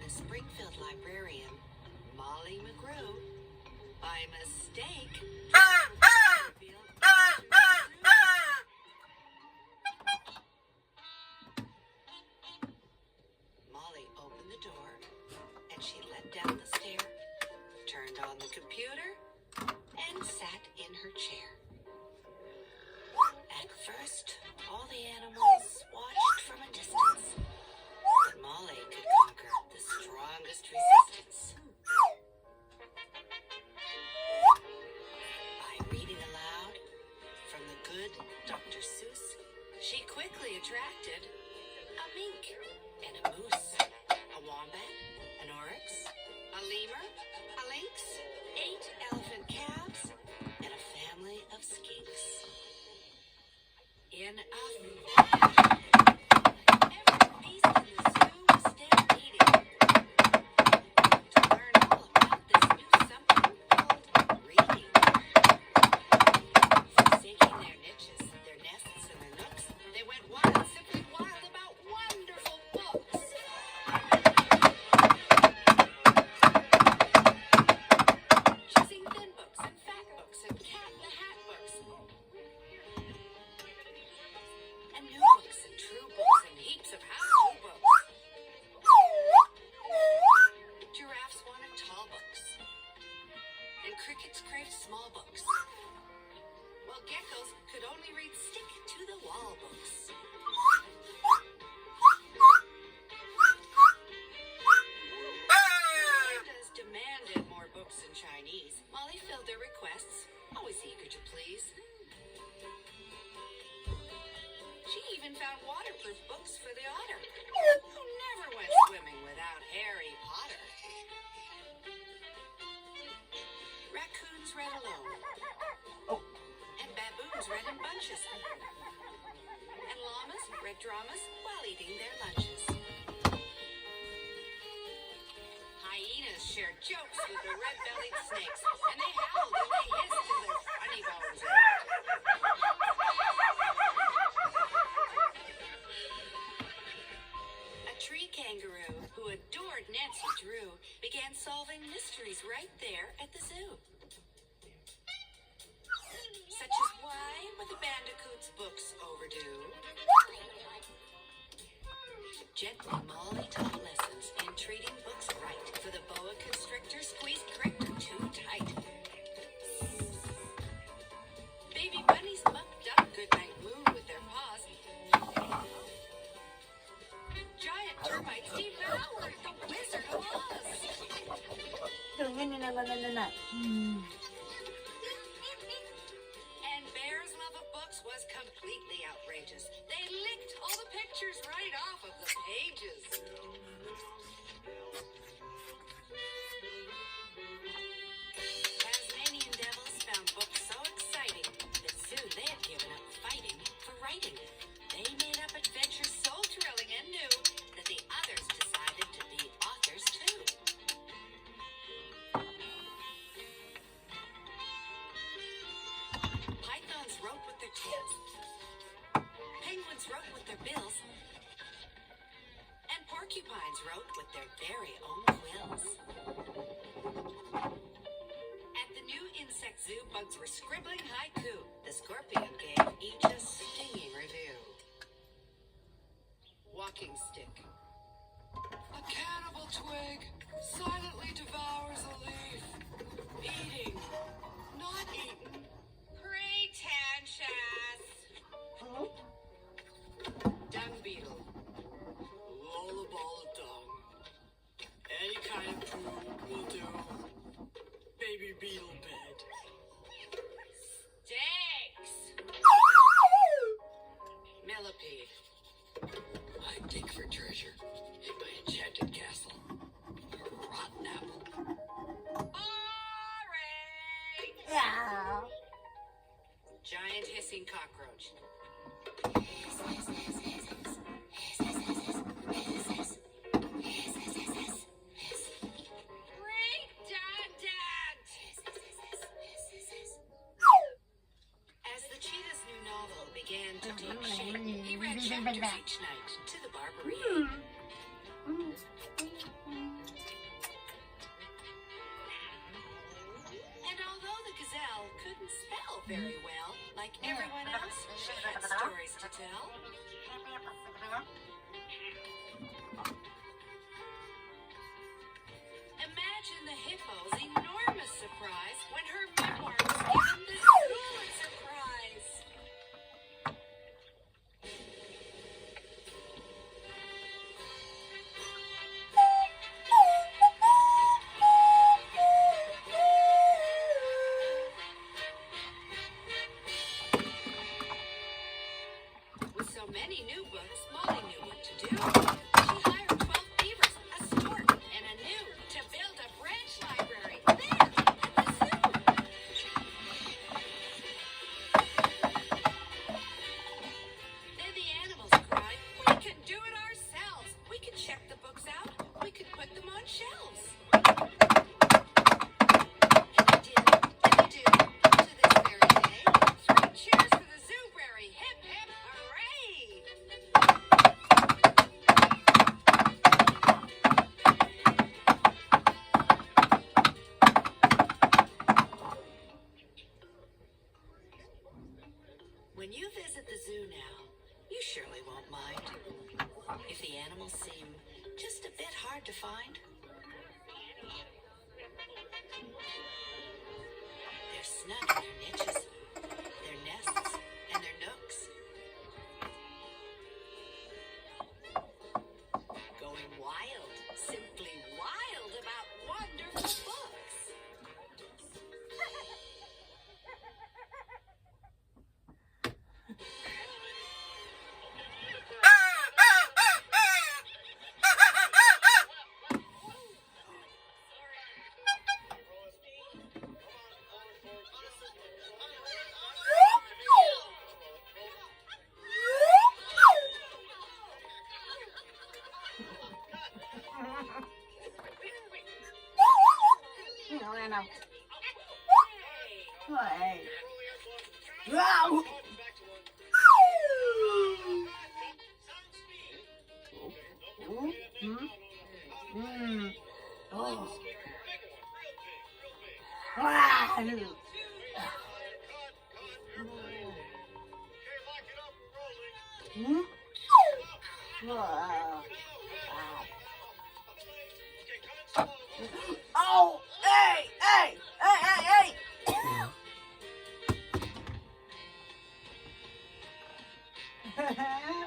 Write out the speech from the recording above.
the Springfield librarian, Molly McGrew, by mistake, Molly opened the door, and she led down the stair, turned on the computer, and sat in her chair. At first, all the animals watched from a distance, but Molly could conquer the strongest resistance. By reading aloud from the good Dr. Seuss, she quickly attracted a mink and a moose, a wombat, an oryx, a lemur, a lynx, 8 elephant calves, and a family of skinks. In a every beast in the zoo was stampeding to learn all about this new something called reading. Forsaking their niches, their nests, and their nooks, they went wild, simply wild about wonderful books. Choosing thin books and fat books and Cat in the Hat books. And new books and true books and heaps of how-to books. Giraffes wanted tall books, and crickets craved small books, while geckos could only read stick-to-the-wall books. Pandas demanded more books in Chinese. Molly filled their requests, always eager to please. She even found waterproof books for the otter, who never went swimming without Harry Potter. Raccoons read alone, and baboons read in bunches, and llamas read dramas while eating their lunches. Hyenas shared jokes with the red-bellied snakes, and they howled and they hissed till their funny bones ached. A tree kangaroo who adored Nancy Drew began solving mysteries right there at the zoo. Such as why were the bandicoots' books overdue? Gently, Molly taught lessons in treating books right, for the boa constrictor squeezed Crichton too tight. Baby bunnies mucked up Goodnight Moon with their paws. Giant termites devoured the Wizard of Oz. And Bear's love of books was completely outrageous. They licked all the pictures right off of the pages. Tasmanian devils found books so exciting that soon they had given up fighting for writing. They made up adventures so thrilling and new that the others decided to be authors too. Pythons wrote with their tails. Penguins wrote with their bills. And porcupines wrote with their very own quills. At the new insect zoo, bugs were scribbling haiku. The scorpion gave each a stinging review. Walking stick. A cannibal twig silently devours a leaf. Eating, not eaten. Pretentious. Dung beetle. Lullaball of dung. Any kind of poo will do. Baby beetle bed. Stinks. Millipede. I dig for treasure in my enchanted castle. A rotten apple. Boring. Giant hissing cockroach. Redundant. As the cheetah's new novel began to take shape, he read chapters each night to the Barbary. didn't spell very well. Like everyone else, she had stories to tell. Imagine the hippo's enormous surprise when her memoir was given the Pulitzer Prize. With so many new books, Molly knew what to do. She hired 12 beavers, a stork, and a gnu to build a branch library there at the zoo. Then the animals cried, "We can do it ourselves. We can check the books out. We can put them on shelves." And they did, and they do, to this very day. 3 cheers for the Zoobrary! Hip, hip, hooray! When you visit the zoo now, you surely won't mind if the animals seem just a bit hard to find. They're snug in their niches, their nests, and their nooks. Going wild, simply wild about wonderful books. Hey. Wow. Oh. Oh, hey, hey, hey, hey, hey.